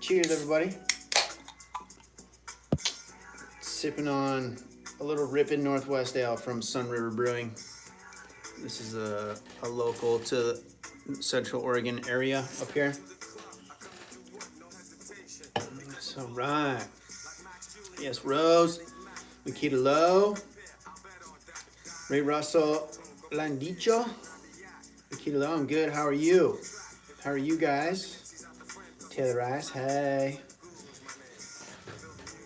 Cheers, everybody. Sipping on a little Ripon Northwest Ale from Sun River Brewing. This is a local to the Central Oregon area up here. So, right. Yes, Rose, Nikita Lowe, Ray Russell, Landicho. Nikita Lowe, I'm good. How are you? How are you guys? Taylor Rice, hey.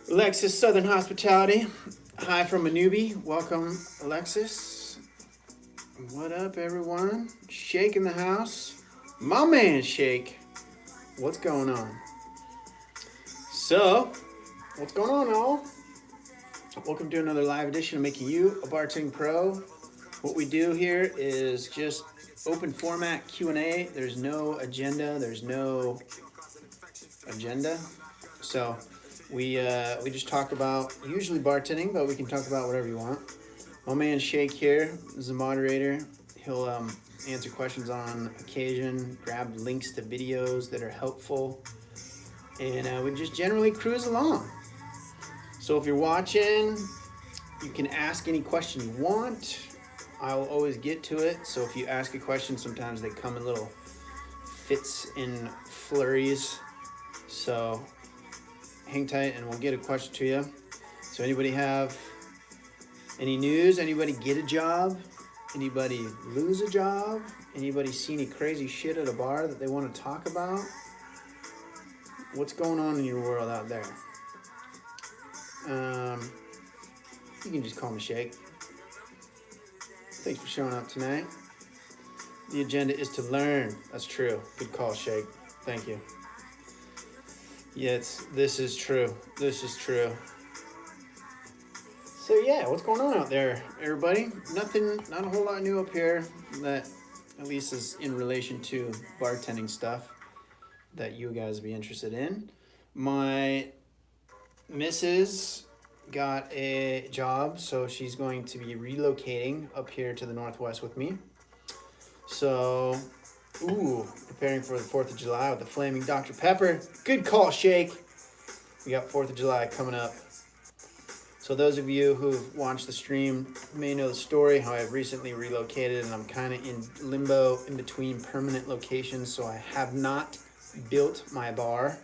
Alexis, Southern Hospitality. Hi from a newbie. Welcome, Alexis. What up, everyone? Shake in the house. My man, Shake. What's going on? So, what's going on, all? Welcome to another live edition of Making You a Bartending Pro. What we do here is just open format Q&A. There's no agenda. So we just talk about usually bartending, but we can talk about whatever you want. My man Shake here is the moderator. He'll answer questions on occasion, grab links to videos that are helpful, and we just generally cruise along. So if you're watching, you can ask any question you want. I'll always get to it. So if you ask a question, sometimes they come in little fits and flurries. So hang tight and we'll get a question to you. So anybody have any news? Anybody get a job? Anybody lose a job? Anybody see any crazy shit at a bar that they want to talk about? What's going on in your world out there? You can just call me Shake. Thanks for showing up tonight. The agenda is to learn. That's true. Good call, Shake. Thank you. Yes, this is true. This is true. So yeah, what's going on out there, everybody? Nothing, not a whole lot new up here that at least is in relation to bartending stuff that you guys be interested in. My missus got a job, so she's going to be relocating up here to the Northwest with me. So, preparing for the 4th of July with the Flaming Dr. Pepper. Good call, Shake. We got 4th of July coming up. So those of you who've watched the stream may know the story, how I've recently relocated and I'm kind of in limbo in between permanent locations, so I have not built my bar,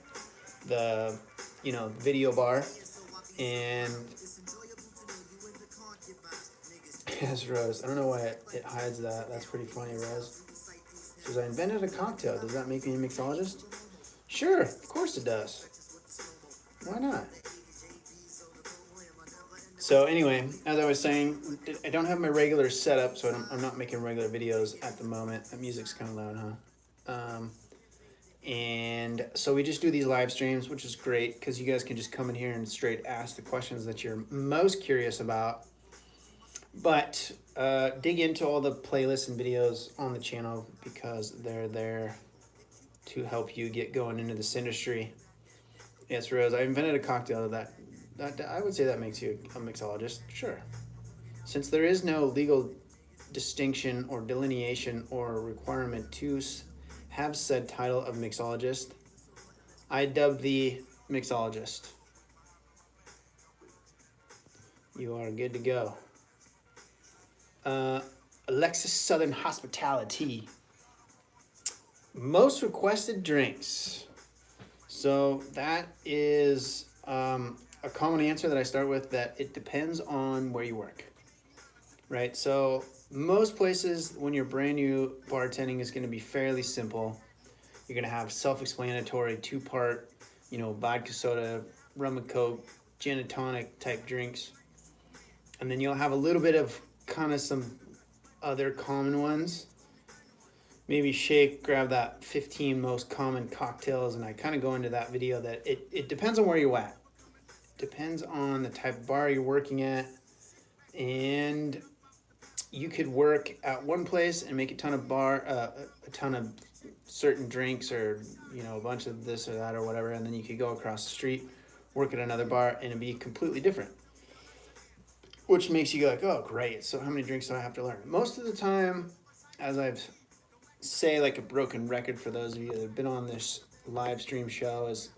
the video bar. And yes, Rose, I don't know why it hides that. That's pretty funny, Rose. Says, I invented a cocktail. Does that make me a mixologist? Sure, of course it does. Why not? So anyway, as I was saying, I don't have my regular setup, so I'm not making regular videos at the moment. That music's kind of loud, huh? And so we just do these live streams, which is great because you guys can just come in here and straight ask the questions that you're most curious about. But dig into all the playlists and videos on the channel because they're there to help you get going into this industry. Yes, Rose, I invented a cocktail that I would say that makes you a mixologist. Sure. Since there is no legal distinction or delineation or requirement to have said title of mixologist, I dub thee mixologist. You are good to go. Alexis, Southern Hospitality. Most requested drinks. So that is a common answer that I start with, that it depends on where you work, right? So most places when you're brand new, bartending is going to be fairly simple. You're going to have self-explanatory 2-part, vodka soda, rum and coke, gin and tonic type drinks. And then you'll have a little bit of kind of some other common ones. Maybe Shake, grab that 15 most common cocktails, and I kind of go into that video that it depends on where you're at. Depends on the type of bar you're working at, and you could work at one place and make a ton of certain drinks, or a bunch of this or that or whatever, and then you could go across the street, work at another bar, and it'd be completely different. Which makes you go like, oh great, so how many drinks do I have to learn? Most of the time, as I've say like a broken record for those of you that have been on this live stream show, is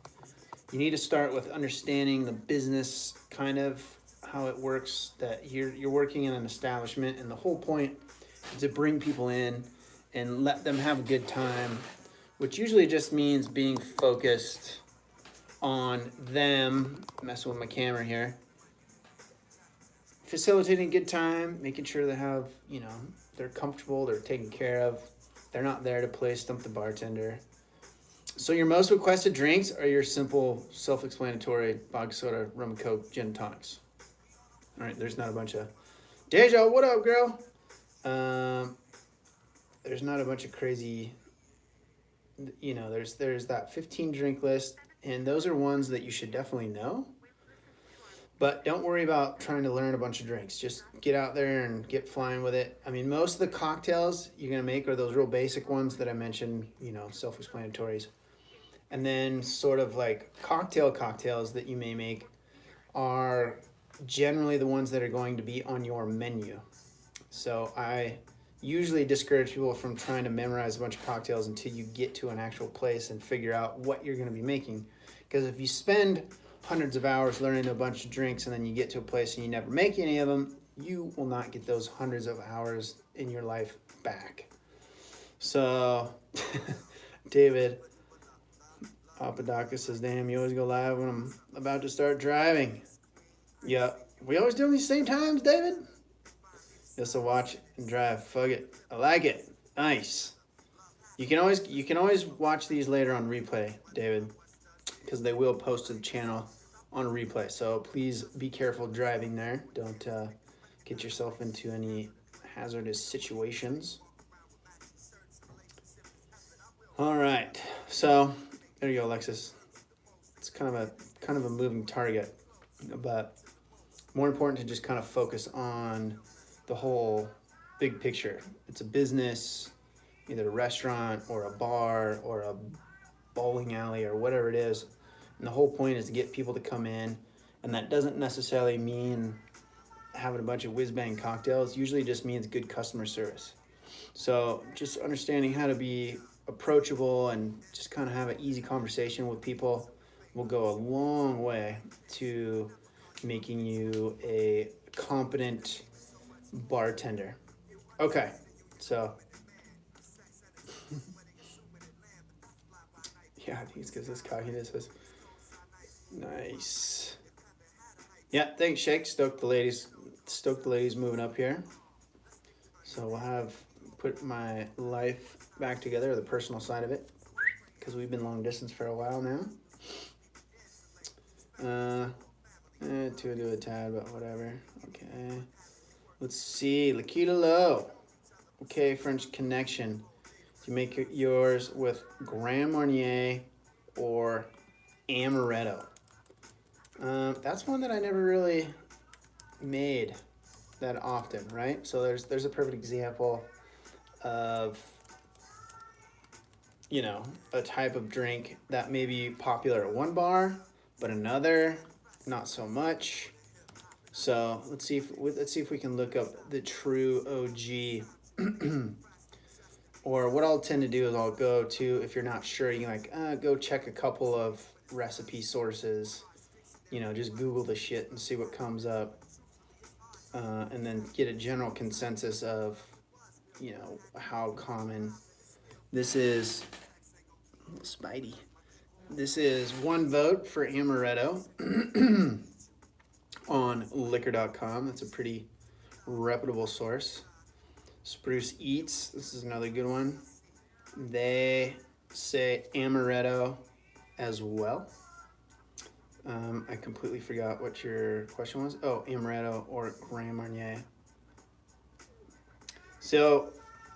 you need to start with understanding the business, kind of how it works, that you're working in an establishment, and the whole point is to bring people in and let them have a good time, which usually just means being focused on them. Messing with my camera here. Facilitating a good time, making sure they have, you know, they're comfortable, they're taken care of. They're not there to play stump the bartender. So your most requested drinks are your simple, self-explanatory vodka soda, rum and coke, gin and tonics. All right, there's not a bunch of Deja, what up, girl? There's not a bunch of crazy, you know, there's that 15 drink list, and those are ones that you should definitely know. But don't worry about trying to learn a bunch of drinks. Just get out there and get flying with it. I mean, most of the cocktails you're gonna make are those real basic ones that I mentioned, you know, self-explanatories. And then sort of like cocktails that you may make are generally the ones that are going to be on your menu. So I usually discourage people from trying to memorize a bunch of cocktails until you get to an actual place and figure out what you're going to be making. Because if you spend hundreds of hours learning a bunch of drinks and then you get to a place and you never make any of them, you will not get those hundreds of hours in your life back. So, David Apodaca says, damn, you always go live when I'm about to start driving. Yeah, we always do these same times, David? Just to watch and drive. Fuck it. I like it. Nice. You can always watch these later on replay, David, because they will post to the channel on replay. So please be careful driving there. Don't get yourself into any hazardous situations. All right. So there you go, Alexis. It's kind of a moving target, but more important to just kind of focus on the whole big picture. It's a business, either a restaurant or a bar or a bowling alley or whatever it is. And the whole point is to get people to come in, and that doesn't necessarily mean having a bunch of whiz-bang cocktails. Usually just means good customer service. So just understanding how to be approachable and just kind of have an easy conversation with people will go a long way to making you a competent bartender. Okay, so yeah, I think it's because this cockiness is nice. Yeah, thanks, Shake. Stoke the ladies moving up here. So we'll have put my life back together, the personal side of it, because we've been long distance for a while now. To do a tad, but whatever. Okay. Let's see. Lakita Low. Okay, French Connection. You make yours with Grand Marnier or Amaretto. That's one that I never really made that often, right? So there's a perfect example of, you know, a type of drink that may be popular at one bar, but another not so much. So let's see if we can look up the true OG. Or what I'll tend to do is I'll go to, if you're not sure, you can like go check a couple of recipe sources. You know, just Google the shit and see what comes up, and then get a general consensus of, you know, how common this is. Spidey. This is one vote for Amaretto on liquor.com. That's a pretty reputable source. Spruce Eats, this is another good one. They say Amaretto as well. I completely forgot what your question was. Oh, Amaretto or Grand Marnier. So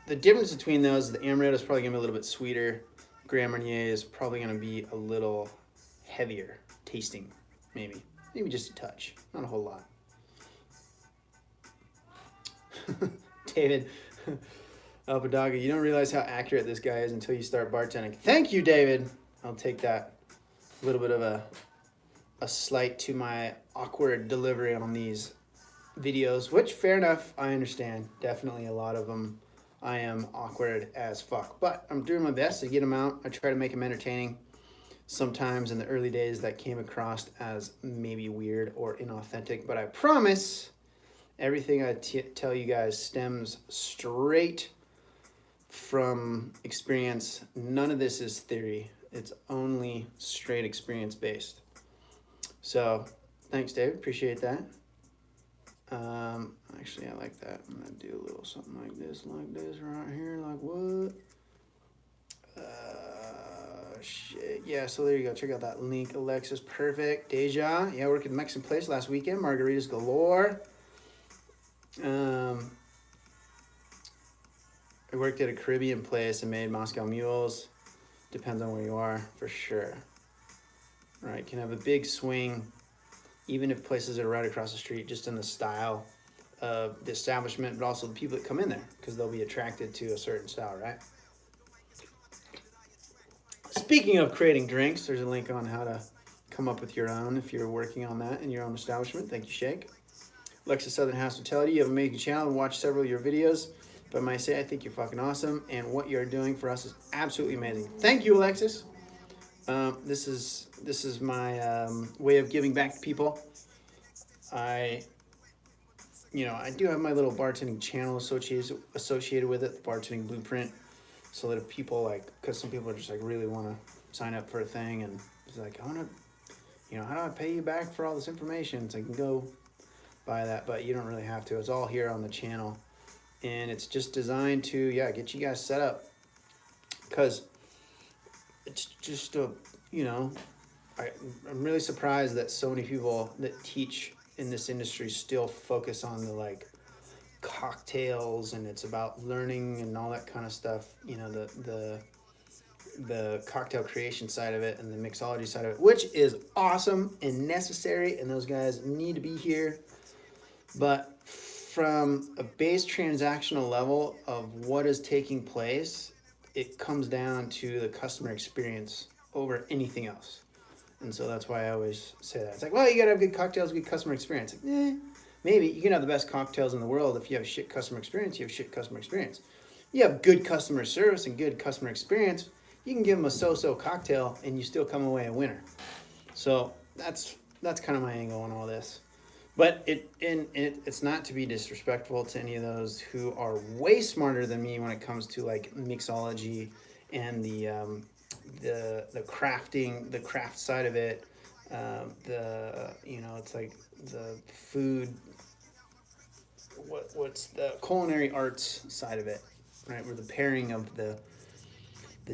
the difference between those, the Amaretto is probably gonna be a little bit sweeter. Grand Marnier is probably gonna be a little heavier tasting, maybe just a touch, not a whole lot. David Alpadaga, you don't realize how accurate this guy is until you start bartending. Thank you, David. I'll take that. A little bit of a slight to my awkward delivery on these videos, which fair enough, I understand. Definitely a lot of them I am awkward as fuck, but I'm doing my best to get them out. I try to make them entertaining. sometimes in the early days that came across as maybe weird or inauthentic, but I promise everything I tell you guys stems straight from experience. None of this is theory. It's only straight experience based. So thanks, Dave. Appreciate that. Actually, I like that. I'm gonna do a little something like this right here. Like what? Shit. Yeah, so there you go. Check out that link. Alexis, perfect. Deja, yeah, worked at the Mexican place last weekend. Margaritas galore. I worked at a Caribbean place and made Moscow mules. Depends on where you are, for sure. Right, can have a big swing, even if places are right across the street, just in the style of the establishment, but also the people that come in there, because they'll be attracted to a certain style, right? Speaking of creating drinks, there's a link on how to come up with your own if you're working on that in your own establishment. Thank you, Shake. Lexus Southern Hospitality, you have an amazing channel and watch several of your videos. But I might say, I think you're fucking awesome, and what you're doing for us is absolutely amazing. Thank you, Alexis. This is my way of giving back to people. I do have my little bartending channel associated with it, the Bartending Blueprint, so that if people because some people are just really want to sign up for a thing, and it's like, I want to, how do I pay you back for all this information? So I can go buy that, but you don't really have to. It's all here on the channel. And it's just designed to, get you guys set up. Because it's just I'm really surprised that so many people that teach in this industry still focus on the cocktails, and it's about learning and all that kind of stuff. The cocktail creation side of it and the mixology side of it, which is awesome and necessary, and those guys need to be here. But from a base transactional level of what is taking place, it comes down to the customer experience over anything else. And so that's why I always say that. It's like, well, you gotta have good cocktails, good customer experience. Maybe. You can have the best cocktails in the world. If you have shit customer experience, you have shit customer experience. You have good customer service and good customer experience, you can give them a so-so cocktail and you still come away a winner. So that's kind of my angle on all this. But it's not to be disrespectful to any of those who are way smarter than me when it comes to mixology and the crafting, the craft side of it. It's like the food. What's the culinary arts side of it, right? Where the pairing of the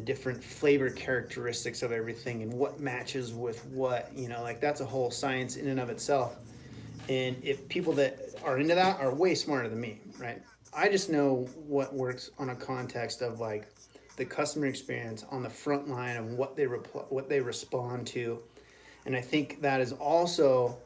different flavor characteristics of everything and what matches with what, that's a whole science in and of itself. And if people that are into that are way smarter than me, right? I just know what works on a context of the customer experience on the front line of what they respond to. And I think that is also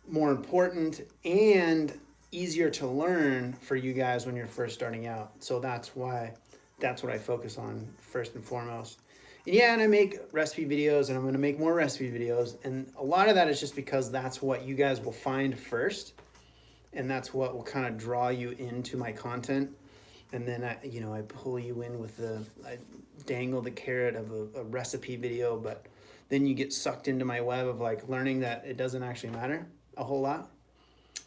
more important and easier to learn for you guys when you're first starting out. So that's what I focus on first and foremost. And I make recipe videos, and I'm going to make more recipe videos. And a lot of that is just because that's what you guys will find first. And that's what will kind of draw you into my content. And then I pull you in with I dangle the carrot of a recipe video, but then you get sucked into my web of learning that it doesn't actually matter a whole lot.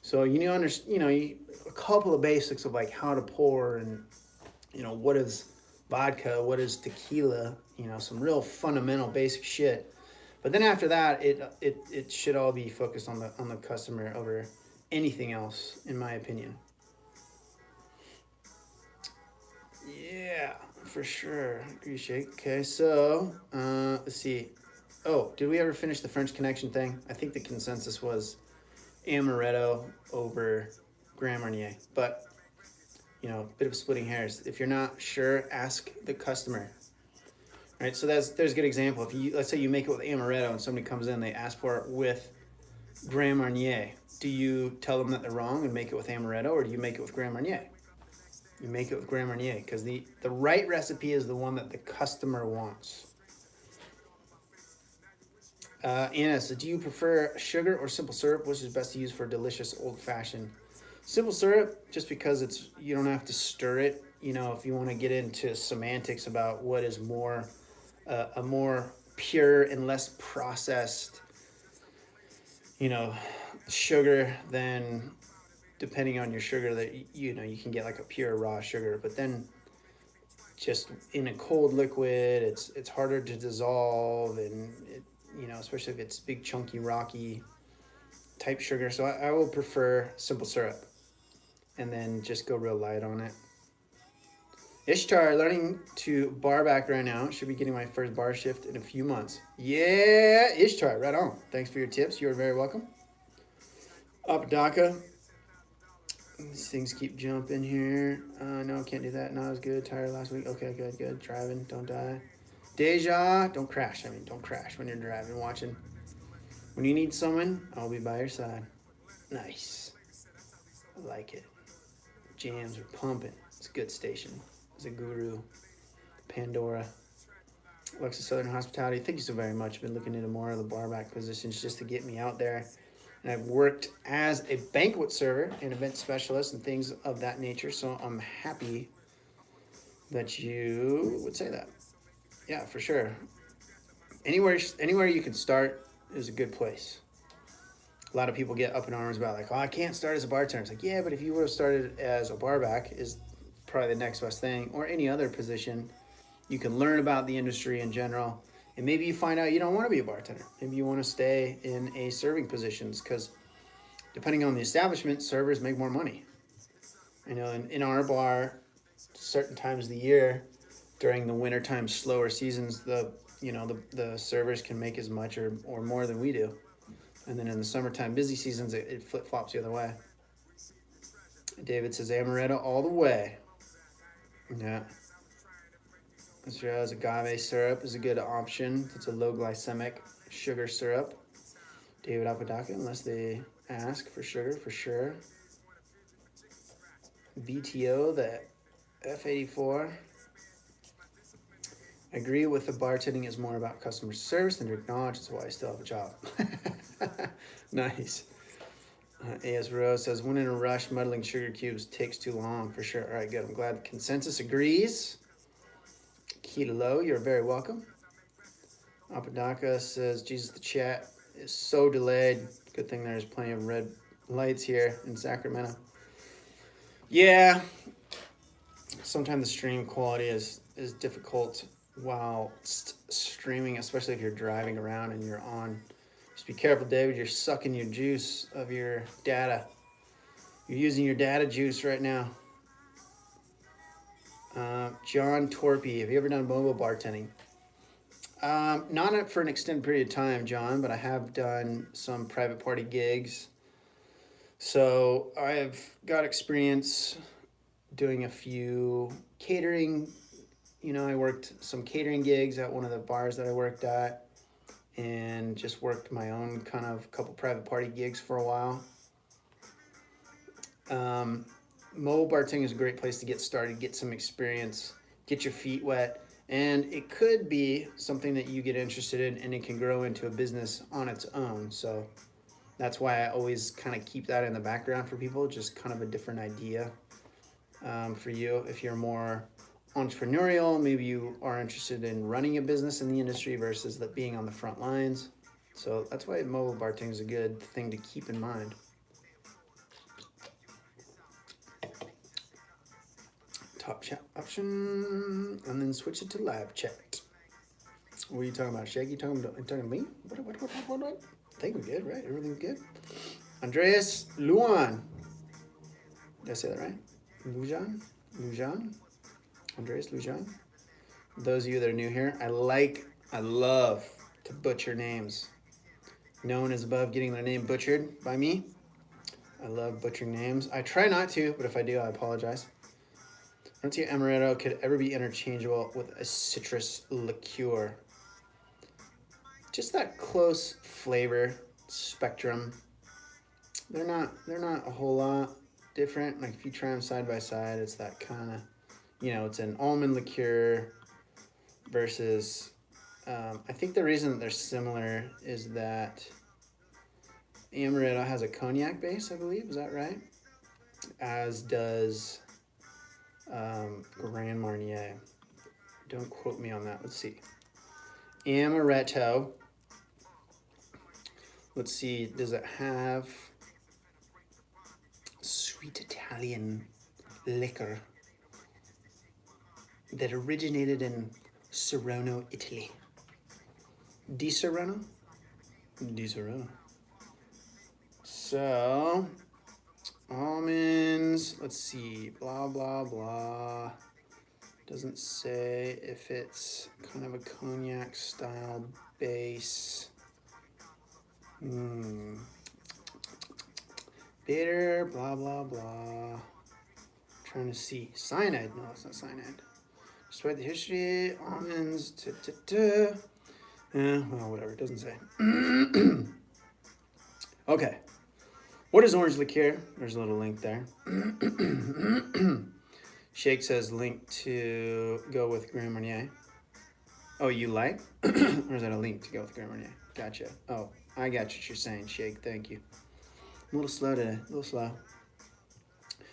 So a couple of basics of how to pour, and what is vodka, what is tequila, some real fundamental basic shit. But then after that, it should all be focused on the customer over anything else, in my opinion. Yeah, for sure. Appreciate. Okay, so let's see. Oh, did we ever finish the French Connection thing? I think the consensus was amaretto over Grand Marnier, but bit of splitting hairs. If you're not sure, ask the customer. Right, so there's a good example. If let's say you make it with amaretto and somebody comes in, they ask for it with Grand Marnier. Do you tell them that they're wrong and make it with amaretto, or do you make it with Grand Marnier? You make it with Grand Marnier, because the right recipe is the one that the customer wants. Anna, so do you prefer sugar or simple syrup? Which is best to use for delicious old-fashioned? Simple syrup, just because you don't have to stir it. If you want to get into semantics about what is a more pure and less processed, you know, sugar than, depending on your sugar, that you know, you can get like a pure raw sugar, but then just in a cold liquid, it's harder to dissolve, and it, you know, especially if it's big chunky rocky type sugar. So I will prefer simple syrup, and then just go real light on it. Ishtar, learning to bar back right now. Should be getting my first bar shift in a few months. Yeah, Ishtar, right on. Thanks for your tips. You are very welcome. Apadaka. These things keep jumping here. No, can't do that. Not as good. Tired last week. Okay, good, good. Driving, don't die. Deja, don't crash. I mean, don't crash when you're driving, watching. When you need someone, I'll be by your side. Nice. I like it. Jams are pumping. It's a good station. It's a guru. Pandora. Alexa Southern Hospitality, thank you so very much. I've been looking into more of the barback positions just to get me out there. And I've worked as a banquet server and event specialist and things of that nature. So I'm happy that you would say that. Yeah, for sure. Anywhere you can start is a good place. A lot of people get up in arms about like, oh, I can't start as a bartender. It's like, yeah, but if you would have started as a barback is probably the next best thing, or any other position. You can learn about the industry in general, and maybe you find out you don't want to be a bartender. Maybe you want to stay in a serving positions, because depending on the establishment, servers make more money. I know in our bar, certain times of the year, during the wintertime slower seasons, the servers can make as much or more than we do. And then in the summertime busy seasons, it flip-flops the other way. David says amaretto all the way. Yeah. As agave syrup is a good option. It's a low glycemic sugar syrup. David Apodaca, unless they ask for sugar, for sure. BTO, the F84. I agree with the bartending is more about customer service than to acknowledge. That's why I still have a job. Nice. AS Rose says, when in a rush, muddling sugar cubes takes too long, for sure. All right, good. I'm glad consensus agrees. Kilo, you're very welcome. Apodaca says, Jesus, the chat is so delayed. Good thing there's plenty of red lights here in Sacramento. Yeah, sometimes the stream quality is difficult while streaming, especially if you're driving around and you're on. Just be careful, David. You're sucking your juice of your data. You're using your data juice right now. John Torpy, have you ever done mobile bartending? Not for an extended period of time, John, but I have done some private party gigs. So I've got experience doing a few catering. You know, I worked some catering gigs at one of the bars that I worked at, and just worked my own kind of couple private party gigs for a while. Mobile bartending is a great place to get started, get some experience, get your feet wet, and it could be something that you get interested in, and it can grow into a business on its own. So that's why I always kind of keep that in the background for people, just kind of a different idea for you. If you're more entrepreneurial, maybe you are interested in running a business in the industry versus being on the front lines. So that's why mobile bartending is a good thing to keep in mind. Top chat option, and then switch it to live chat. What are you talking about, Shaggy? You talking to me? What? I think we're good, right? Everything's good. Andreas Luan. Did I say that right? Lujan? Andreas Lujan. Those of you that are new here, I love to butcher names. No one is above getting their name butchered by me. I love butchering names. I try not to, but if I do, I apologize. I don't see amaretto could ever be interchangeable with a citrus liqueur. Just that close flavor spectrum. They're not a whole lot different. Like if you try them side by side, it's that kind of, it's an almond liqueur versus, I think the reason that they're similar is that amaretto has a cognac base, I believe. Is that right? As does Grand Marnier. Don't quote me on that. Let's see. amaretto. Let's see, does it have sweet Italian liquor that originated in Saronno, Italy? Di Saronno? Di Saronno. So, almonds, let's see, blah, blah, blah. Doesn't say if it's kind of a cognac style base. Bitter, blah, blah, blah. Trying to see. Cyanide. No, it's not cyanide. Despite the history, almonds, well, whatever. It doesn't say. Okay. What is orange liqueur? There's a little link there. Shake says link to go with Grand Marnier. Oh, you like? Or is that a link to go with Grand Marnier? Gotcha. Oh, I got what you're saying, Shake. Thank you. A little slow today. A little slow.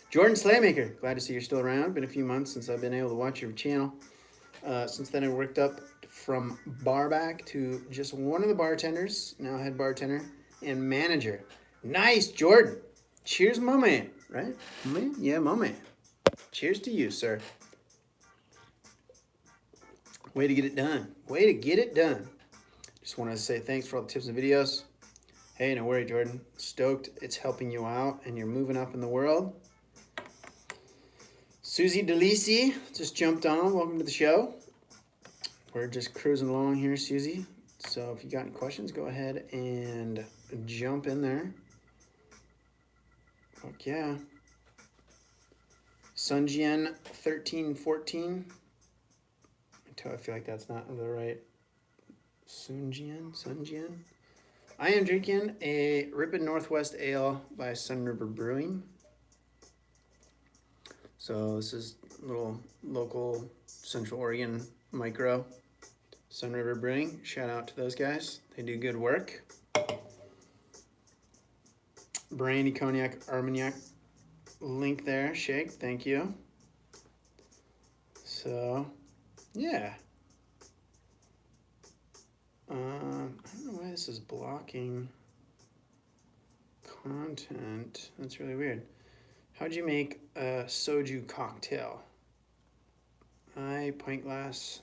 Jordan Slaymaker. Glad to see you're still around. Been a few months since I've been able to watch your channel. Since then, I worked up from barback to just one of the bartenders, now head bartender and manager. Nice, Jordan. Cheers, my man. Right? My man? Yeah, my man. Cheers to you, sir. Way to get it done. Way to get it done. Just wanted to say thanks for all the tips and videos. Hey, no worry, Jordan. Stoked it's helping you out and you're moving up in the world. Susie DeLisi just jumped on. Welcome to the show. We're just cruising along here, Susie. So if you got any questions, go ahead and jump in there. Fuck yeah. Sunjian 1314. I feel like that's not the right. Sunjian. I am drinking a Ripon Northwest Ale by Sun River Brewing. So this is a little local Central Oregon micro. Sun River Brewing. Shout out to those guys. They do good work. Brandy, Cognac, Armagnac. Link there, Shake. Thank you. So, yeah. I don't know why this is blocking content. That's really weird. How'd you make a soju cocktail? Pint glass,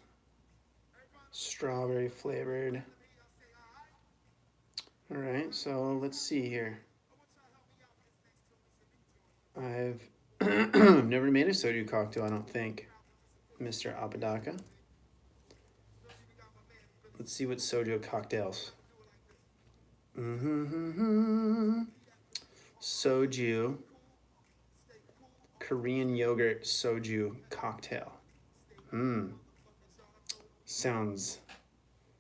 strawberry flavored. All right, so let's see here. I've never made a soju cocktail, I don't think, Mr. Apodaca. Let's see what soju cocktails. Soju, Korean yogurt soju cocktail. Sounds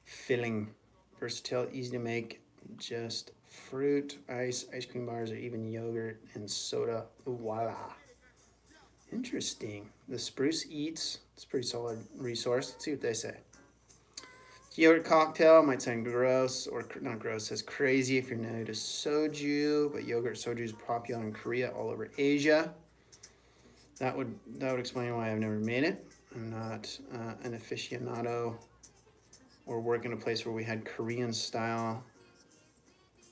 filling, versatile, easy to make. Just fruit, ice cream bars, or even yogurt and soda. Voila. Interesting. The Spruce Eats. It's a pretty solid resource. Let's see what they say. Yogurt cocktail might sound gross, or not gross, says crazy if you're new to soju, but yogurt soju is popular in Korea, all over Asia. That would explain why I've never made it. I'm not an aficionado or work in a place where we had Korean style.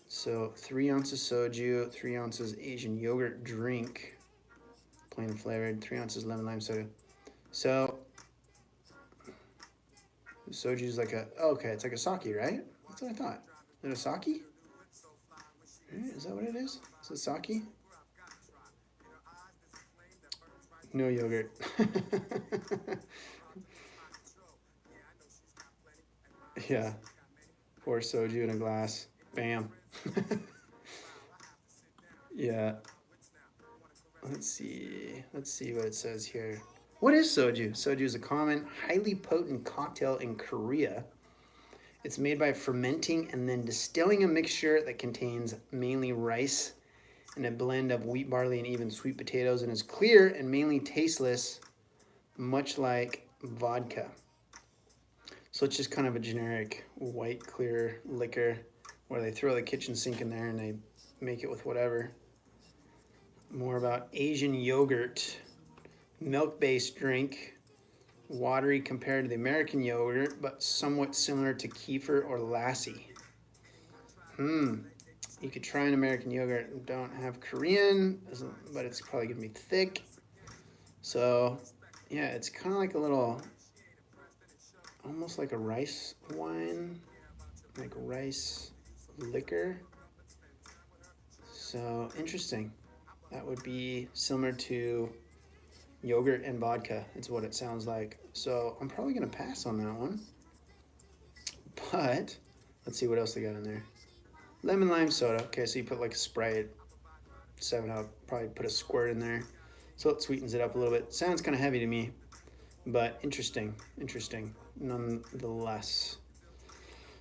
So 3 ounces soju, 3 ounces Asian yogurt drink, plain flavored, 3 ounces lemon lime soda. So soju is like a, okay, it's like a sake, right? That's what I thought. Is it a sake? Is that what it is? Is it sake? No yogurt. Yeah. Pour soju in a glass. Bam. Yeah. Let's see what it says here. What is soju? Soju is a common, highly potent cocktail in Korea. It's made by fermenting and then distilling a mixture that contains mainly rice and a blend of wheat, barley, and even sweet potatoes, and is clear and mainly tasteless, much like vodka. So it's just kind of a generic white, clear liquor where they throw the kitchen sink in there and they make it with whatever. More about Asian yogurt, milk-based drink watery compared to the American yogurt, but somewhat similar to kefir or lassi. You could try an American yogurt. Don't have Korean, but it's probably gonna be thick. So, yeah, it's kind of like a little, almost like a rice wine, like rice liquor. So, interesting. That would be similar to yogurt and vodka, is what it sounds like. So, I'm probably gonna pass on that one. But, let's see what else they got in there. Lemon lime soda. Okay, so you put like a Sprite, 7-Up, probably put a squirt in there. So it sweetens it up a little bit. Sounds kind of heavy to me, but interesting nonetheless.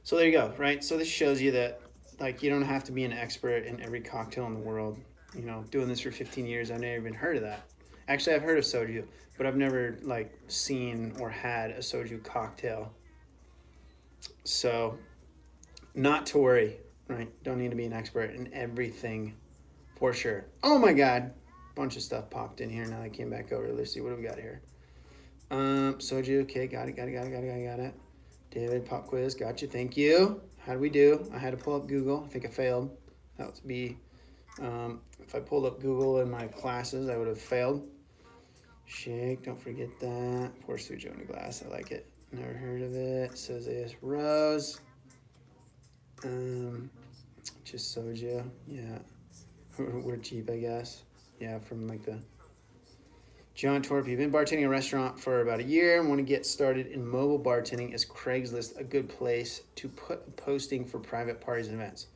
So there you go, right? So this shows you that like you don't have to be an expert in every cocktail in the world. You know, doing this for 15 years, I've never even heard of that. Actually, I've heard of soju, but I've never like seen or had a soju cocktail. So not to worry, right? Don't need to be an expert in everything for sure. Oh my God. Bunch of stuff popped in here. Now I came back over. Let's see, what do we got here? Soju, okay, got it. David, pop quiz, got you, thank you. How do we do? I had to pull up Google. I think I failed. That would be, if I pulled up Google in my classes, I would have failed. Shake, don't forget that. Pour soju in a glass, I like it. Never heard of it. Says AS Rose. Just soju, yeah. We're cheap, I guess. Yeah, from like the John Torp. You've been bartending a restaurant for about a year and want to get started in mobile bartending. Is Craigslist a good place to put a posting for private parties and events?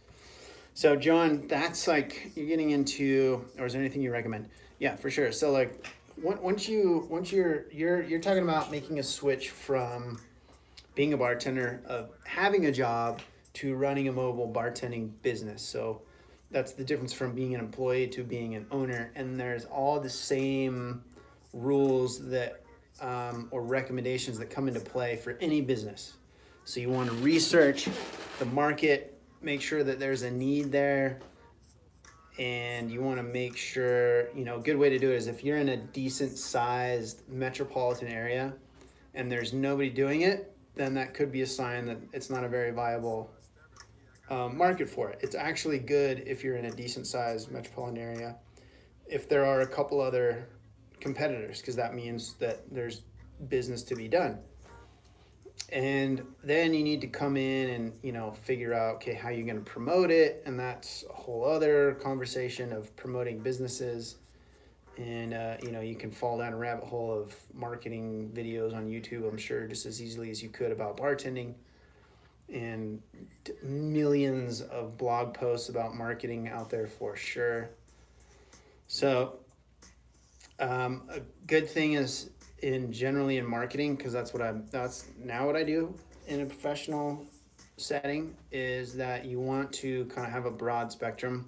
So John, that's like you're getting into, or is there anything you recommend? Yeah, for sure. So like once you're talking about making a switch from being a bartender, of having a job, to running a mobile bartending business. So that's the difference from being an employee to being an owner. And there's all the same rules that or recommendations that come into play for any business. So you want to research the market, make sure that there's a need there, and you want to make sure, you know, a good way to do it is if you're in a decent sized metropolitan area and there's nobody doing it, then that could be a sign that it's not a very viable market for it. It's actually good if you're in a decent sized metropolitan area if there are a couple other competitors, because that means that there's business to be done. And then you need to come in and, you know, figure out, okay, how you're going to promote it. And that's a whole other conversation of promoting businesses. And, you know, you can fall down a rabbit hole of marketing videos on YouTube, I'm sure, just as easily as you could about bartending. And millions of blog posts about marketing out there for sure. So a good thing is generally in marketing, because that's now what I do in a professional setting, is that you want to kind of have a broad spectrum.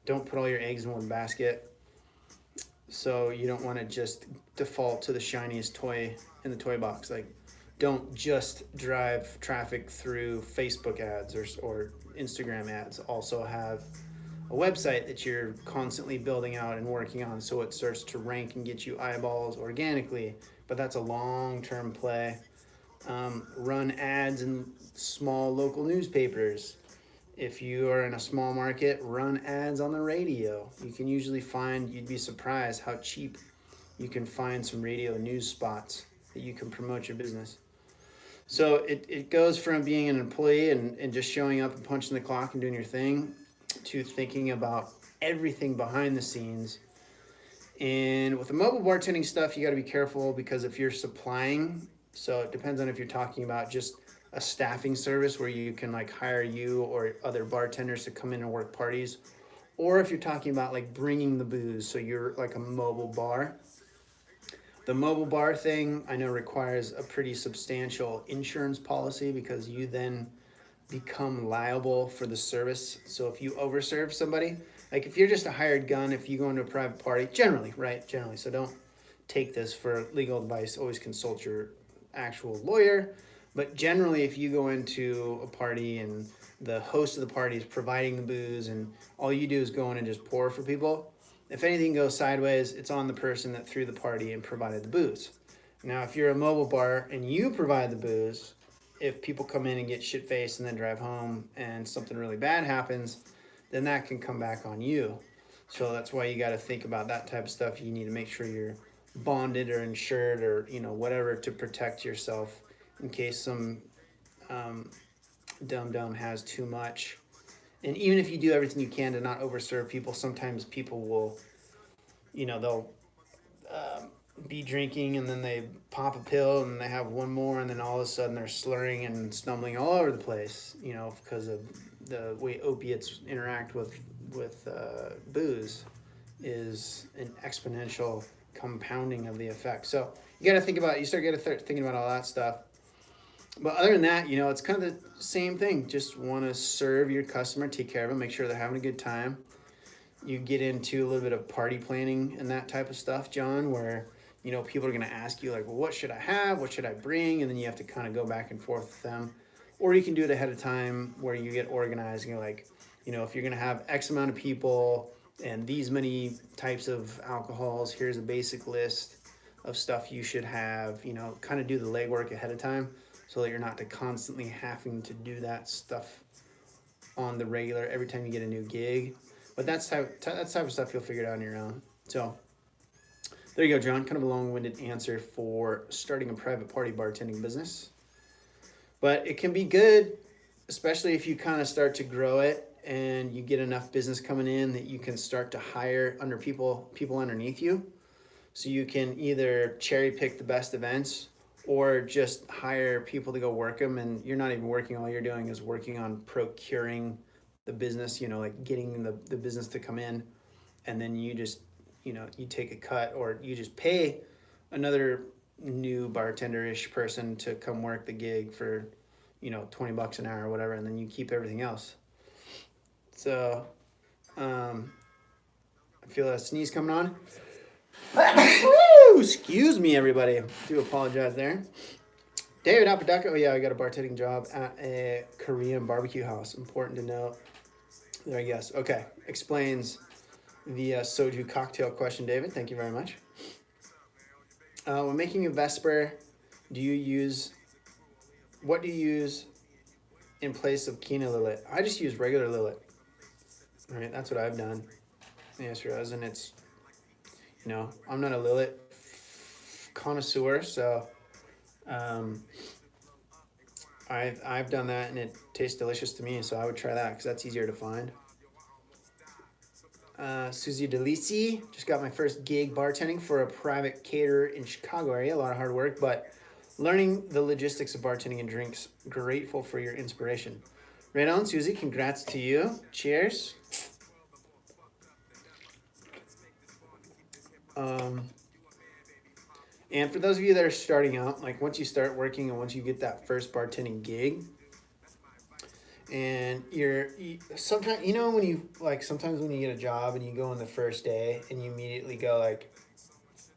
Don't put all your eggs in one basket. So you don't want to just default to the shiniest toy in the toy box. Like, don't just drive traffic through Facebook ads or Instagram ads. Also have a website that you're constantly building out and working on so it starts to rank and get you eyeballs organically. But that's a long-term play. Run ads in small local newspapers. If you are in a small market, run ads on the radio. You can usually you'd be surprised how cheap you can find some radio news spots that you can promote your business. So it goes from being an employee and just showing up and punching the clock and doing your thing to thinking about everything behind the scenes. And with the mobile bartending stuff, you got to be careful, because if you're supplying, so it depends on if you're talking about just a staffing service where you can like hire you or other bartenders to come in and work parties, or if you're talking about like bringing the booze, so you're like a mobile bar. The mobile bar thing I know requires a pretty substantial insurance policy, because you then become liable for the service. So if you overserve somebody, like if you're just a hired gun, if you go into a private party, generally, so don't take this for legal advice, always consult your actual lawyer. But generally, if you go into a party and the host of the party is providing the booze and all you do is go in and just pour for people, if anything goes sideways, it's on the person that threw the party and provided the booze. Now, if you're a mobile bar and you provide the booze, if people come in and get shit-faced and then drive home and something really bad happens, then that can come back on you. So that's why you got to think about that type of stuff. You need to make sure you're bonded or insured or, you know, whatever to protect yourself in case some dum-dum has too much. And even if you do everything you can to not overserve people, sometimes people will, you know, they'll be drinking and then they pop a pill and they have one more and then all of a sudden they're slurring and stumbling all over the place, you know, because of the way opiates interact with booze is an exponential compounding of the effect. So you got to think about, you start thinking about all that stuff. But other than that, you know, it's kind of the same thing. Just want to serve your customer, take care of them, make sure they're having a good time. You get into a little bit of party planning and that type of stuff, John, where, you know, people are going to ask you like, well, what should I have? What should I bring? And then you have to kind of go back and forth with them. Or you can do it ahead of time where you get organized and you're like, you know, if you're going to have X amount of people and these many types of alcohols, here's a basic list of stuff you should have, you know, kind of do the legwork ahead of time so that you're not constantly having to do that stuff on the regular every time you get a new gig. But that's type of stuff you'll figure it out on your own. So there you go, John. Kind of a long-winded answer for starting a private party bartending business. But it can be good, especially if you kind of start to grow it and you get enough business coming in that you can start to hire under people underneath you. So you can either cherry pick the best events or just hire people to go work them, and you're not even working. All you're doing is working on procuring the business, you know, like getting the business to come in, and then you just, you know, you take a cut or you just pay another new bartender-ish person to come work the gig for, you know, $20 an hour or whatever, and then you keep everything else. So I feel a sneeze coming on. Excuse me, everybody. Do apologize there. David Apodaca. Oh yeah, I got a bartending job at a Korean barbecue house. Important to note. There, I guess. Okay, explains the soju cocktail question, David. Thank you very much. When making a Vesper, what do you use in place of Kina Lillet? I just use regular Lillet. All right, that's what I've done. The answer is, and it's, you know, I'm not a Lillet connoisseur, so I've done that and it tastes delicious to me, so I would try that because that's easier to find. Susie Delisi, just got my first gig bartending for a private caterer in Chicago area. A lot of hard work, but learning the logistics of bartending and drinks. Grateful for your inspiration. Right on, Susie. Congrats to you. Cheers. And for those of you that are starting out, like once you start working and once you get that first bartending gig, and sometimes, you know, when you, like, sometimes when you get a job and you go on the first day and you immediately go like,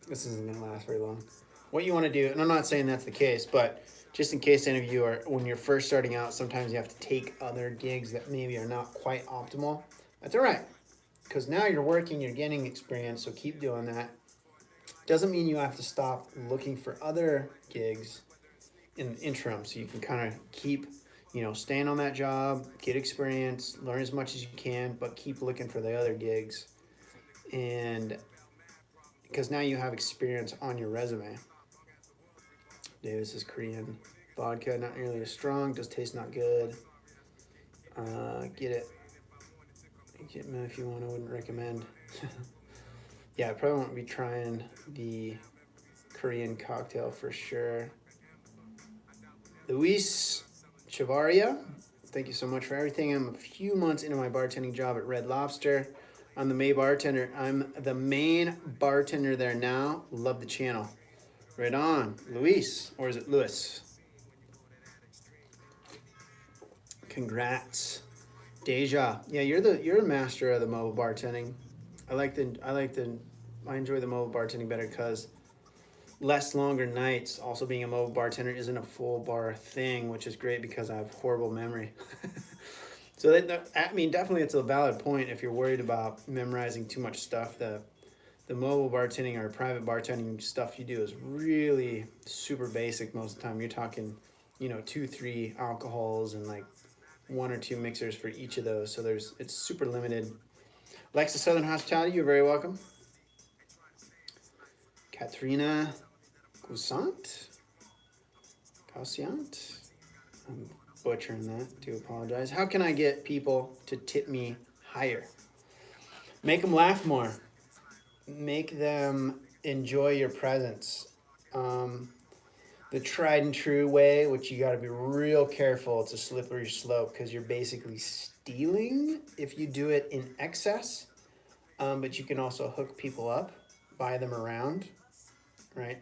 this isn't going to last very long. What you want to do, and I'm not saying that's the case, but just in case any of you are, when you're first starting out, sometimes you have to take other gigs that maybe are not quite optimal. That's all right, because now you're working, you're getting experience, so keep doing that. Doesn't mean you have to stop looking for other gigs in the interim, so you can kind of keep, you know, staying on that job, get experience, learn as much as you can, but keep looking for the other gigs. And because now you have experience on your resume. Davis is Korean vodka, not nearly as strong, does taste not good. Get it if you want. I wouldn't recommend. Yeah, I probably won't be trying the Korean cocktail for sure. Luis Chavaria, thank you so much for everything. I'm a few months into my bartending job at Red Lobster. I'm the main bartender. I'm the main bartender there now. Love the channel. Right on, Luis, or is it Louis? Congrats, Deja. Yeah, you're the master of the mobile bartending. I enjoy the mobile bartending better because less longer nights. Also, being a mobile bartender isn't a full bar thing, which is great because I have horrible memory. So I mean, definitely it's a valid point if you're worried about memorizing too much stuff. The the mobile bartending or private bartending stuff you do is really super basic most of the time. You're talking, 2, 3 alcohols and like 1 or 2 mixers for each of those. So it's super limited. Lexa Southern Hospitality, you're very welcome. Katrina Goussant? I'm butchering that. Do apologize. How can I get people to tip me higher? Make them laugh more. Make them enjoy your presence. The tried and true way, which you got to be real careful, it's a slippery slope because you're basically stealing if you do it in excess. But you can also hook people up, buy them around, right?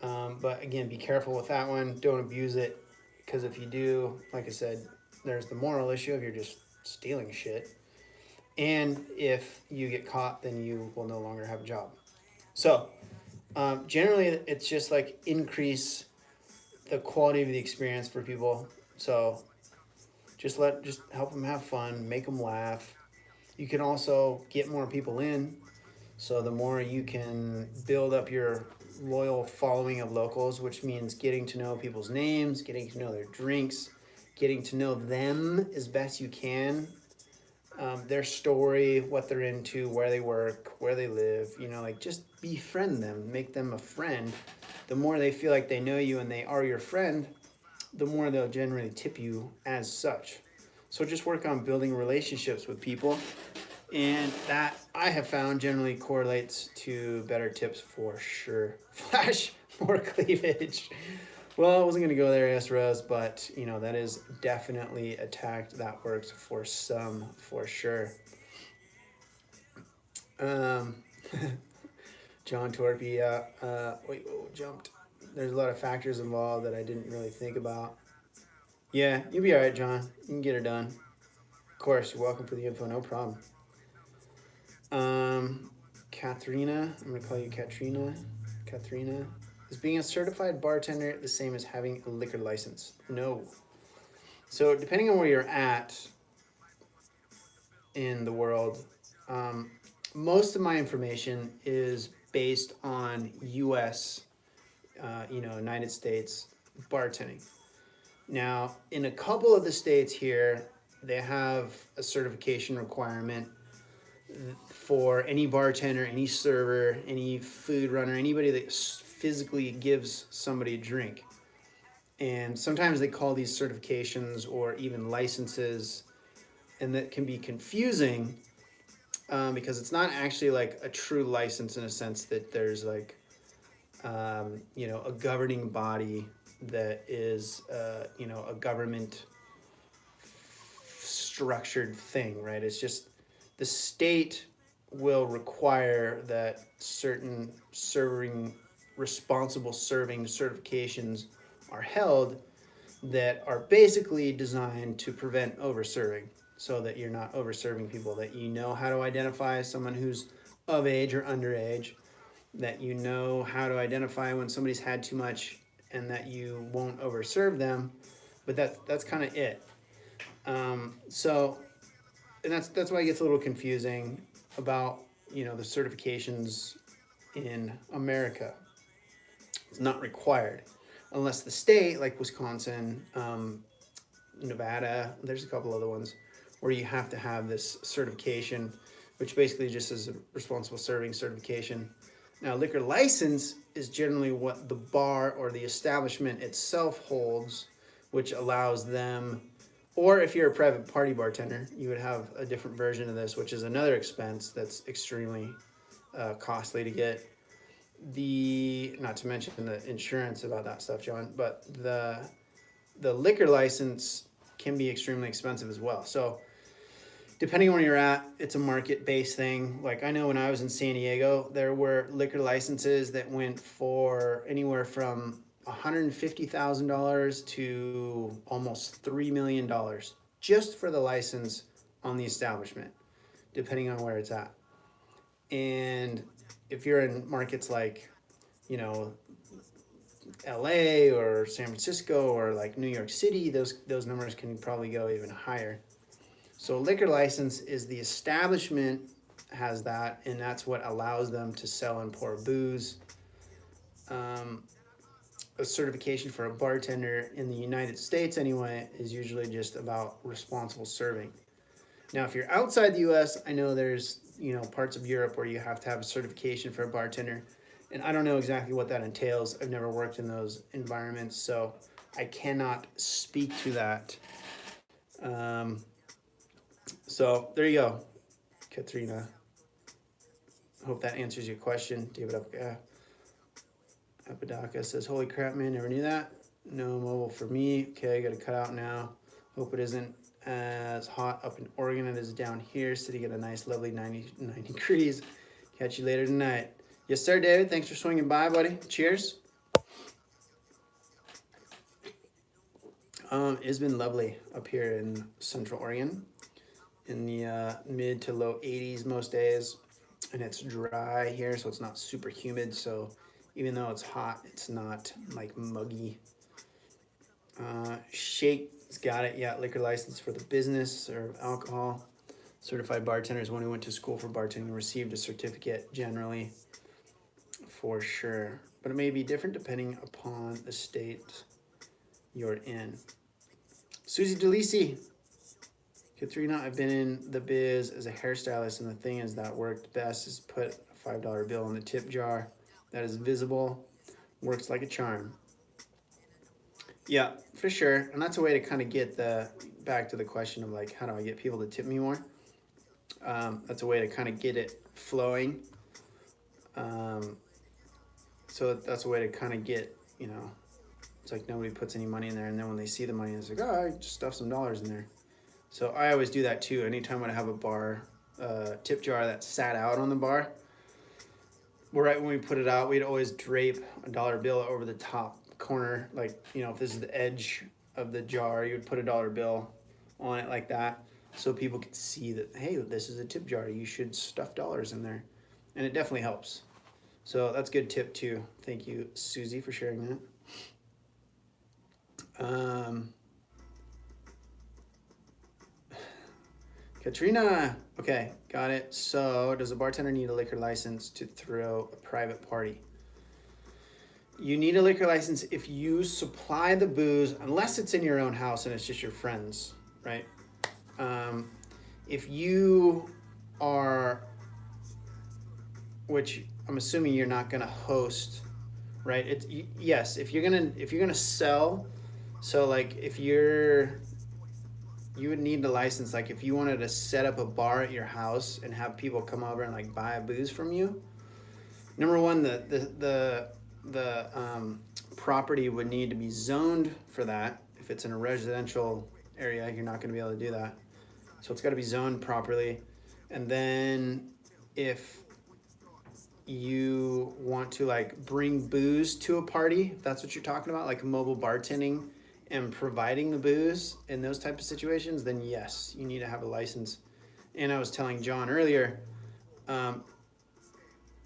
But again, be careful with that one. Don't abuse it, because if you do, like I said, there's the moral issue of you're just stealing shit. And if you get caught, then you will no longer have a job. So generally, it's just like increase the quality of the experience for people. So just help them have fun, make them laugh. You can also get more people in. So the more you can build up your loyal following of locals, which means getting to know people's names, getting to know their drinks, getting to know them as best you can, their story, what they're into, where they work, where they live, like just befriend them, make them a friend. The more they feel like they know you and they are your friend, the more they'll generally tip you as such. So just work on building relationships with people. And that, I have found, generally correlates to better tips for sure. Flash, more cleavage. Well, I wasn't going to go there, yes, Rose, but, that is definitely a tact that works for some, for sure. John Torpy, jumped. There's a lot of factors involved that I didn't really think about. Yeah, you'll be all right, John. You can get it done. Of course, you're welcome for the info, no problem. Katrina, I'm going to call you Katrina. Katrina, is being a certified bartender the same as having a liquor license? No. So depending on where you're at in the world, most of my information is based on U.S., United States bartending. Now, in a couple of the states here, they have a certification requirement for any bartender, any server, any food runner, anybody that physically gives somebody a drink. And sometimes they call these certifications or even licenses, and that can be confusing because it's not actually like a true license in a sense that there's like, a governing body that is, a government structured thing, right? It's just the state will require that certain responsible serving certifications are held that are basically designed to prevent over-serving, so that you're not over-serving people, that you know how to identify someone who's of age or underage, that you know how to identify when somebody's had too much, and that you won't over-serve them. But that's kind of it. And that's why it gets a little confusing about the certifications in America. It's not required unless the state, like Wisconsin, Nevada, there's a couple other ones where you have to have this certification, which basically just is a responsible serving certification. Now, liquor license is generally what the bar or the establishment itself holds, which allows them, or if you're a private party bartender, you would have a different version of this, which is another expense that's extremely costly to get. Not to mention the insurance about that stuff, John, but the liquor license can be extremely expensive as well. So depending on where you're at, it's a market-based thing. Like I know when I was in San Diego, there were liquor licenses that went for anywhere from $150,000 to almost $3 million just for the license on the establishment, depending on where it's at. And if you're in markets like, LA or San Francisco or like New York City, those numbers can probably go even higher. So a liquor license is the establishment has that, and that's what allows them to sell and pour booze. A certification for a bartender in the United States anyway is usually just about responsible serving. Now, if you're outside the US, I know there's, parts of Europe where you have to have a certification for a bartender. And I don't know exactly what that entails. I've never worked in those environments, so I cannot speak to that. So there you go, Katrina. Hope that answers your question. David Apodaca says, holy crap, man, never knew that. No mobile for me. Okay, I gotta cut out now. Hope it isn't as hot up in Oregon as it is down here, sitting at a nice, lovely 99 degrees. Catch you later tonight. Yes, sir, David. Thanks for swinging by, buddy. Cheers. It's been lovely up here in Central Oregon, in the mid to low 80s most days, and it's dry here, so it's not super humid. So even though it's hot, it's not like muggy. Shake's got it. Yeah, liquor license for the business or alcohol. Certified bartender is one who went to school for bartending, received a certificate generally, for sure. But it may be different depending upon the state you're in. Susie DeLisi. Katrina, I've been in the biz as a hairstylist, and the thing is that worked best is put a $5 bill in the tip jar that is visible. Works like a charm. Yeah, for sure. And that's a way to kind of get back to the question of like, how do I get people to tip me more? That's a way to kind of get it flowing. So that's a way to kind of get, it's like nobody puts any money in there, and then when they see the money, it's like, oh, I just stuff some dollars in there. So I always do that too. Anytime when I have a bar tip jar that sat out on the bar, right when we put it out, we'd always drape a dollar bill over the top corner. Like, if this is the edge of the jar, you would put a dollar bill on it like that, so people could see that, hey, this is a tip jar. You should stuff dollars in there. And it definitely helps. So that's a good tip too. Thank you, Susie, for sharing that. Katrina, okay, got it. So does a bartender need a liquor license to throw a private party? You need a liquor license if you supply the booze, unless it's in your own house and it's just your friends, right? If you are, which I'm assuming you're not gonna host, right? Yes, if you're gonna sell, so like you would need the license. Like if you wanted to set up a bar at your house and have people come over and like buy booze from you, number one, the property would need to be zoned for that. If it's in a residential area, you're not going to be able to do that. So it's got to be zoned properly. And then if you want to like bring booze to a party, if that's what you're talking about, like mobile bartending and providing the booze in those type of situations, then yes, you need to have a license. And I was telling John earlier,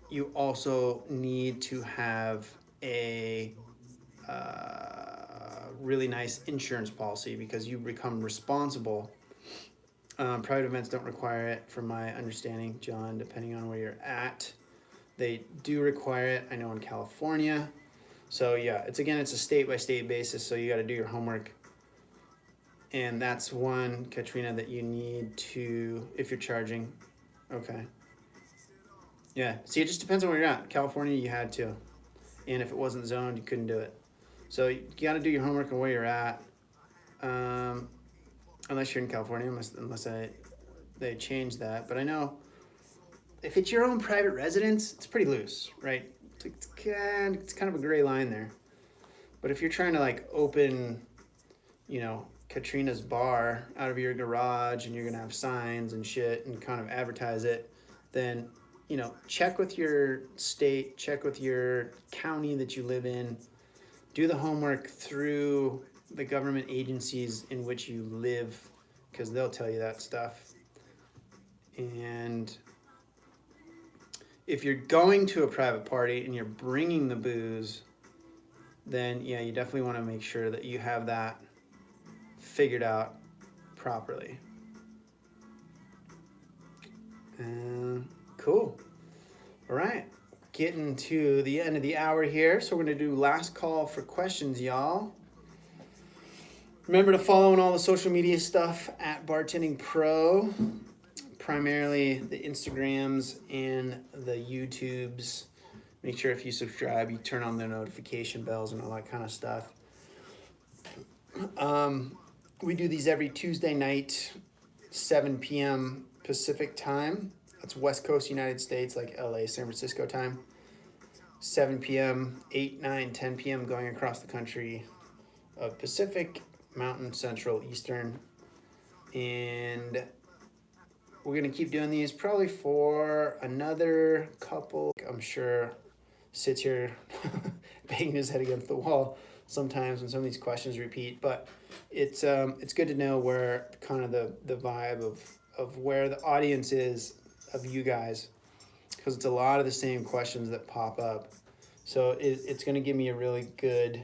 you also need to have a really nice insurance policy, because you become responsible. Private events don't require it, from my understanding, John, depending on where you're at. They do require it, I know, in California. So yeah, it's a state-by-state basis, so you got to do your homework. And that's one, Katrina, that you need to, if you're charging. Okay. Yeah, see, it just depends on where you're at. California, you had to. And if it wasn't zoned, you couldn't do it. So you got to do your homework on where you're at. Unless you're in California, unless they changed that. But I know if it's your own private residence, it's pretty loose, right? It's kind of a gray line there. But if you're trying to like open, Katrina's bar out of your garage, and you're going to have signs and shit and kind of advertise it, then, check with your state, check with your county that you live in, do the homework through the government agencies in which you live, because they'll tell you that stuff. And if you're going to a private party and you're bringing the booze, then yeah, you definitely want to make sure that you have that figured out properly. All right, getting to the end of the hour here, so we're gonna do last call for questions, y'all. Remember to follow on all the social media stuff at Bartending Pro, primarily the Instagrams and the YouTubes. Make sure if you subscribe, you turn on the notification bells and all that kind of stuff. We do these every Tuesday night, 7 p.m. Pacific time. That's West Coast United States, like LA, San Francisco time. 7 p.m., 8, 9, 10 p.m. going across the country of Pacific, Mountain, Central, Eastern. And we're going to keep doing these probably for another couple. I'm sure sits here banging his head against the wall sometimes when some of these questions repeat, but it's good to know where kind of the vibe of where the audience is of you guys, because it's a lot of the same questions that pop up. So it's going to give me a really good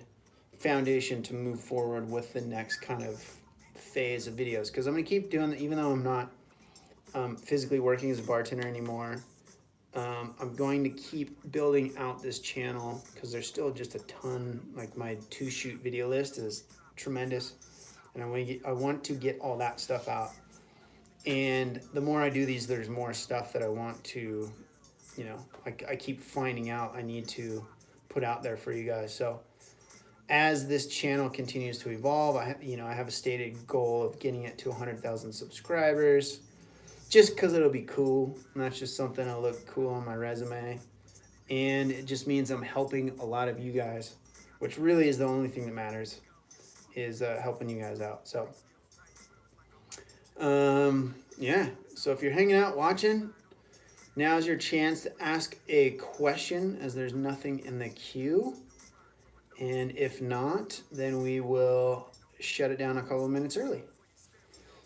foundation to move forward with the next kind of phase of videos, because I'm going to keep doing that even though I'm not physically working as a bartender anymore. I'm going to keep building out this channel because there's still just a ton. Like my to-shoot video list is tremendous, and I want to get all that stuff out. And the more I do these, there's more stuff that I want to, you know, I keep finding out I need to put out there for you guys. So as this channel continues to evolve, I have a stated goal of getting it to 100,000 subscribers. Just because it'll be cool, and that's just something that'll look cool on my resume. And it just means I'm helping a lot of you guys, which really is the only thing that matters, is helping you guys out. So, yeah. So if you're hanging out watching, now's your chance to ask a question, as there's nothing in the queue. And if not, then we will shut it down a couple of minutes early.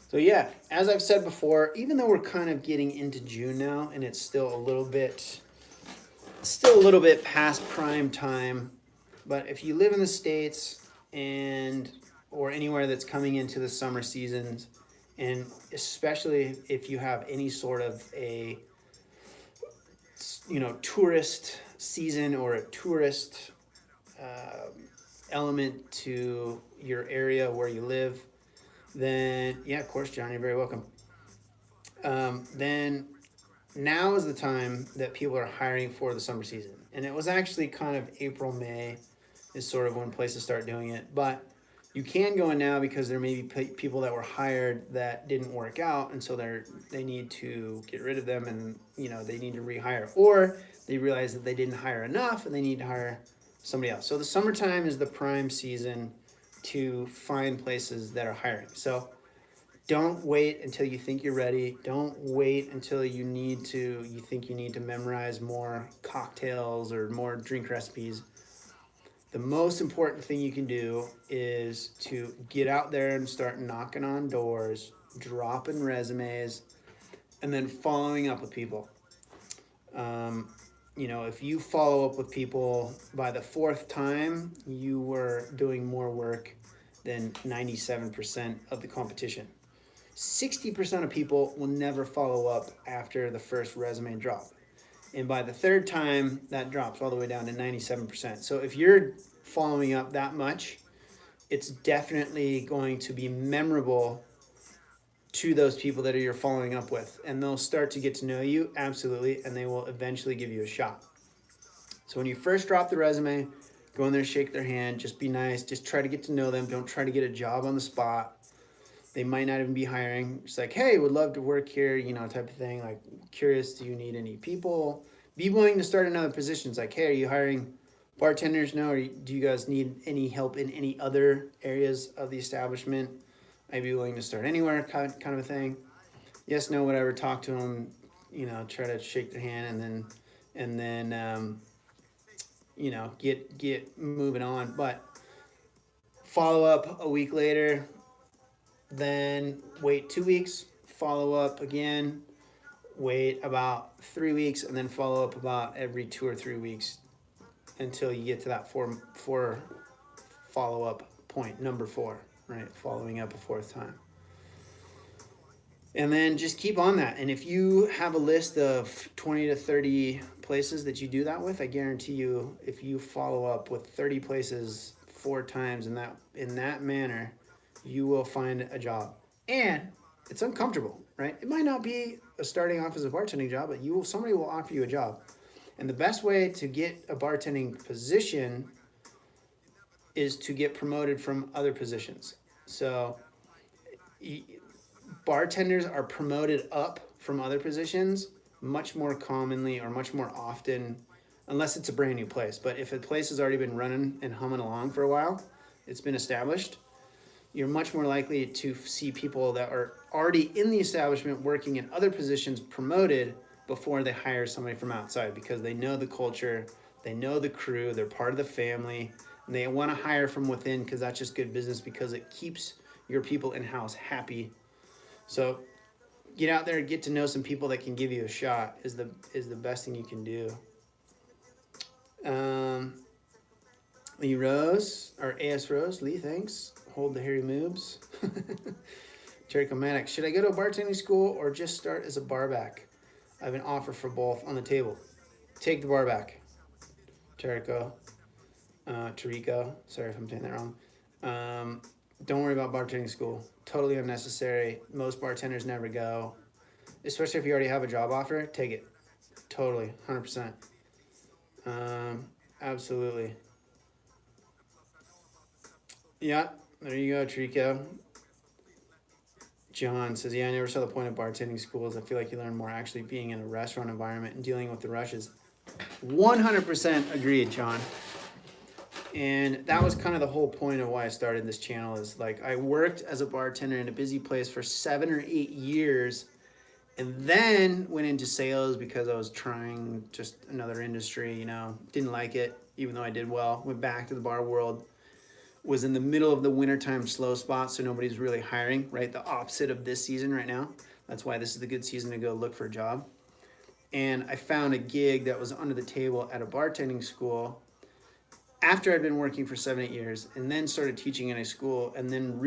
So yeah, as I've said before, even though we're kind of getting into June now and it's still a little bit past prime time, but if you live in the States or anywhere that's coming into the summer seasons, and especially if you have any sort of a tourist season or a tourist element to your area where you live, then yeah, of course, John, you're very welcome. Then now is the time that people are hiring for the summer season. And it was actually kind of April, May is sort of when places start doing it. But you can go in now because there may be people that were hired that didn't work out, and so they need to get rid of them, and they need to rehire, or they realize that they didn't hire enough and they need to hire somebody else. So the summertime is the prime season to find places that are hiring. So don't wait until you think you're ready. Don't wait until you think you need to memorize more cocktails or more drink recipes. The most important thing you can do is to get out there and start knocking on doors, dropping resumes, and then following up with people. If you follow up with people by the 4th time, you were doing more work than 97% of the competition. 60% of people will never follow up after the first resume drop. And by the 3rd time, that drops all the way down to 97%. So if you're following up that much, it's definitely going to be memorable to those people that you're following up with. And they'll start to get to know you, absolutely, and they will eventually give you a shot. So when you first drop the resume, go in there, shake their hand, just be nice, just try to get to know them. Don't try to get a job on the spot. They might not even be hiring. It's like, hey, would love to work here, type of thing. Like, curious, do you need any people? Be willing to start in other positions. Like, hey, are you hiring bartenders? No, or do you guys need any help in any other areas of the establishment? I'd be willing to start anywhere, kind of a thing. Yes, no, whatever. Talk to them, try to shake their hand, and then get moving on. But follow up a week later, then wait 2 weeks, follow up again, wait about 3 weeks, and then follow up about every 2 or 3 weeks until you get to that four follow-up point, number 4, right? Following up a 4th time. And then just keep on that. And if you have a list of 20 to 30 places that you do that with, I guarantee you, if you follow up with 30 places 4 times in that manner, you will find a job. And it's uncomfortable, right? It might not be starting off as a bartending job, but somebody will offer you a job. And the best way to get a bartending position is to get promoted from other positions. So bartenders are promoted up from other positions much more commonly or much more often, unless it's a brand new place. But if a place has already been running and humming along for a while, it's been established, you're much more likely to see people that are already in the establishment working in other positions promoted before they hire somebody from outside, because they know the culture, they know the crew, they're part of the family, and they want to hire from within because that's just good business, because it keeps your people in-house happy. So get out there and get to know some people that can give you a shot is the best thing you can do. Lee Rose, or AS Rose, Lee, thanks. Hold the hairy moves. Jericho Maddox, should I go to a bartending school or just start as a barback? I have an offer for both on the table. Take the barback. Jericho, Tarico, sorry if I'm saying that wrong. Don't worry about bartending school. Totally unnecessary. Most bartenders never go. Especially if you already have a job offer, take it. Totally, 100%. Absolutely. Yeah, there you go, Trico. John says, yeah, I never saw the point of bartending schools. I feel like you learn more actually being in a restaurant environment and dealing with the rushes. 100% agreed, John. And that was kind of the whole point of why I started this channel, is like I worked as a bartender in a busy place for 7 or 8 years, and then went into sales because I was trying just another industry, didn't like it, even though I did well. Went back to the bar world, was in the middle of the wintertime slow spot, so nobody's really hiring, right? The opposite of this season right now. That's why this is the good season to go look for a job. And I found a gig that was under the table at a bartending school after I'd been working for 7, 8 years, and then started teaching in a school, and then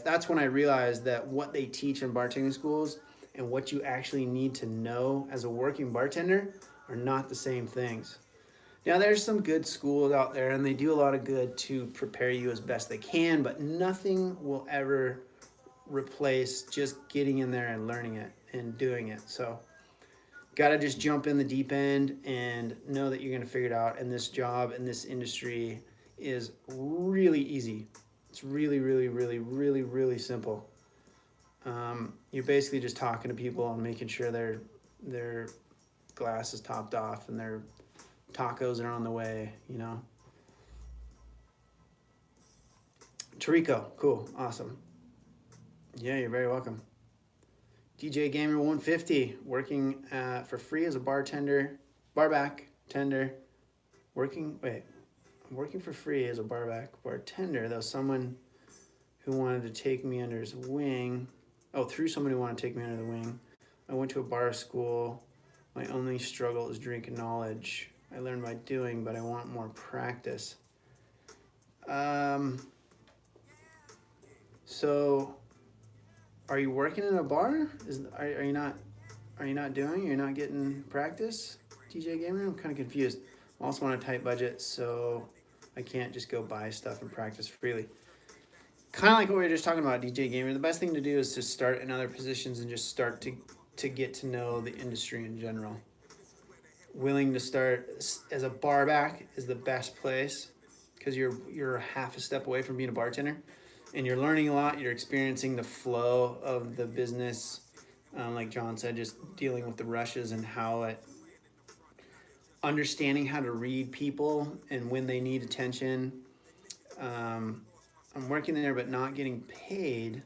that's when I realized that what they teach in bartending schools and what you actually need to know as a working bartender are not the same things. Now, there's some good schools out there, and they do a lot of good to prepare you as best they can, but nothing will ever replace just getting in there and learning it and doing it. So gotta just jump in the deep end and know that you're gonna figure it out. And this job in this industry is really easy. It's really, really, really, really, really simple. You're basically just talking to people and making sure their glass is topped off and their tacos are on the way, Tarico, cool, awesome. Yeah, you're very welcome. DJ Gamer 150, working for free as a bartender, barback tender. I'm working for free as a barback bartender, though someone who wanted to take me under his wing. Oh, through someone who wanted to take me under the wing. I went to a bar school. My only struggle is drinking knowledge. I learned by doing, but I want more practice. So, are you working in a bar? Are you not doing? You're not getting practice, DJ Gamer? I'm kind of confused. I also on a tight budget, so I can't just go buy stuff and practice freely. Kind of like what we were just talking about, DJ Gamer. The best thing to do is to start in other positions and just start to get to know the industry in general. Willing to start as a barback is the best place, because you're half a step away from being a bartender, and you're learning a lot. You're experiencing the flow of the business, like John said, just dealing with the rushes and understanding how to read people and when they need attention. I'm working there but not getting paid.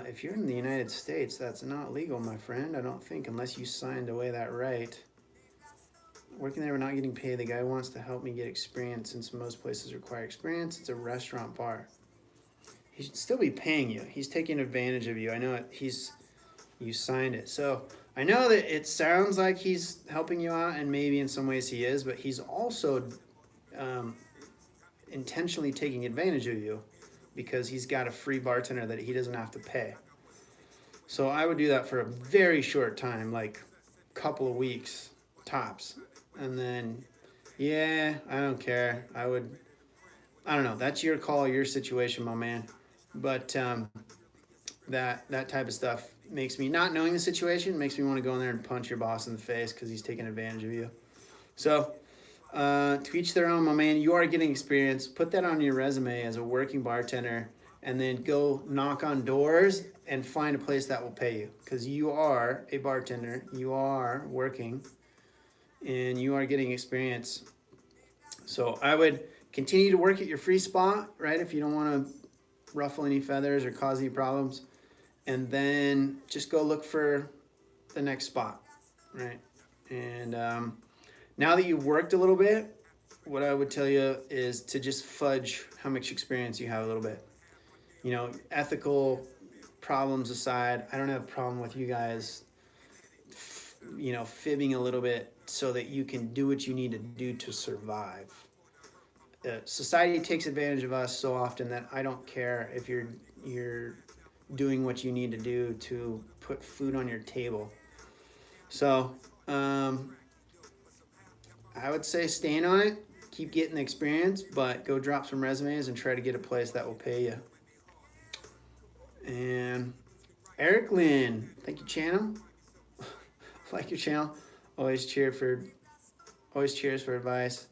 If you're in the United States, that's not legal, my friend. I don't think, unless you signed away that right. Working there but not getting paid. The guy wants to help me get experience, since most places require experience. It's a restaurant bar. He should still be paying you. He's taking advantage of you. I know it. You signed it. So I know that it sounds like he's helping you out, and maybe in some ways he is, but he's also intentionally taking advantage of you, because he's got a free bartender that he doesn't have to pay. So I would do that for a very short time, like a couple of weeks tops. And then, yeah, I don't care. I don't know. That's your call, your situation, my man. But that type of stuff makes me, not knowing the situation, makes me want to go in there and punch your boss in the face because he's taking advantage of you. So to each their own, my man. You are getting experience. Put that on your resume as a working bartender, and then go knock on doors and find a place that will pay you, because you are a bartender. You are working, and you are getting experience. So I would continue to work at your free spot, right? If you don't want to ruffle any feathers or cause any problems, and then just go look for the next spot, right? And now that you've worked a little bit, what I would tell you is to just fudge how much experience you have a little bit. You know, ethical problems aside, I don't have a problem with you guys, you know, fibbing a little bit so that you can do what you need to do to survive. Society takes advantage of us so often that I don't care if you're doing what you need to do to put food on your table. So I would say stand on it, keep getting the experience, but go drop some resumes and try to get a place that will pay you. And Eric Lynn, thank you, channel. Like your channel. Always cheers for advice.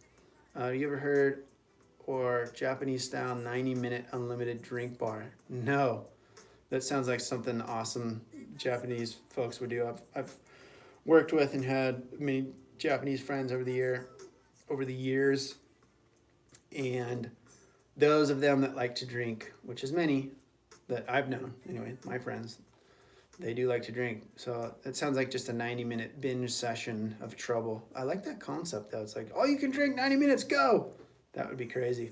You ever heard or Japanese style 90-minute unlimited drink bar? No. That sounds like something awesome Japanese folks would do. I've worked with and had many Japanese friends over the years, and those of them that like to drink, which is many that I've known anyway, my friends, they do like to drink. So it sounds like just a 90-minute binge session of trouble. I like that concept though. It's like, oh, you can drink 90 minutes, go. That would be crazy.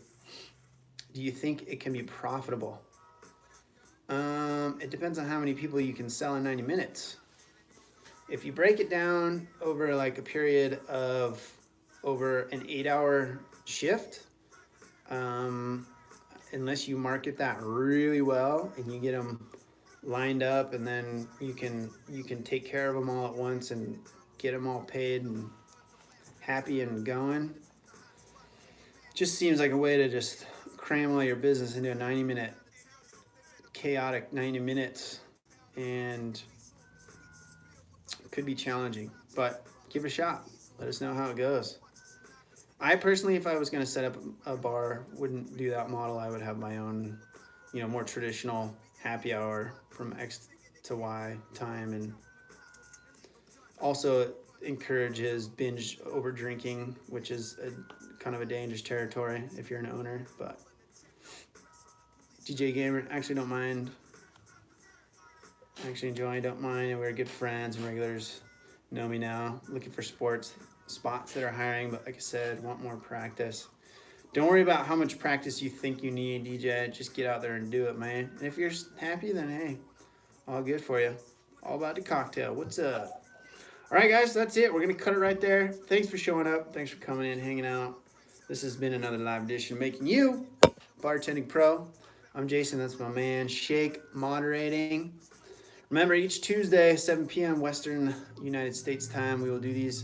Do you think it can be profitable? It depends on how many people you can sell in 90 minutes. If you break it down over like a period of over an 8-hour shift, unless you market that really well and you get them lined up, and then you can take care of them all at once and get them all paid and happy and going. Just seems like a way to just cram all your business into a 90-minute chaotic 90 minutes, and it could be challenging, but give it a shot. Let us know how it goes. I personally, if I was going to set up a bar, wouldn't do that model. I would have my own, you know, more traditional happy hour from X to Y time, and also encourages binge over drinking, which is kind of a dangerous territory if you're an owner. But DJ Gamer, actually don't mind. Actually enjoy, don't mind, and we're good friends and regulars. Know me now. Looking for spots that are hiring, but like I said, want more practice. Don't worry about how much practice you think you need, DJ. Just get out there and do it, man. And if you're happy, then hey, all good for you. All about the cocktail. What's up? All right, guys, that's it. We're going to cut it right there. Thanks for showing up. Thanks for coming in, hanging out. This has been another live edition of Making You Bartending Pro. I'm Jason. That's my man, Shake, moderating. Remember, each Tuesday, 7 p.m. Western United States time, we will do these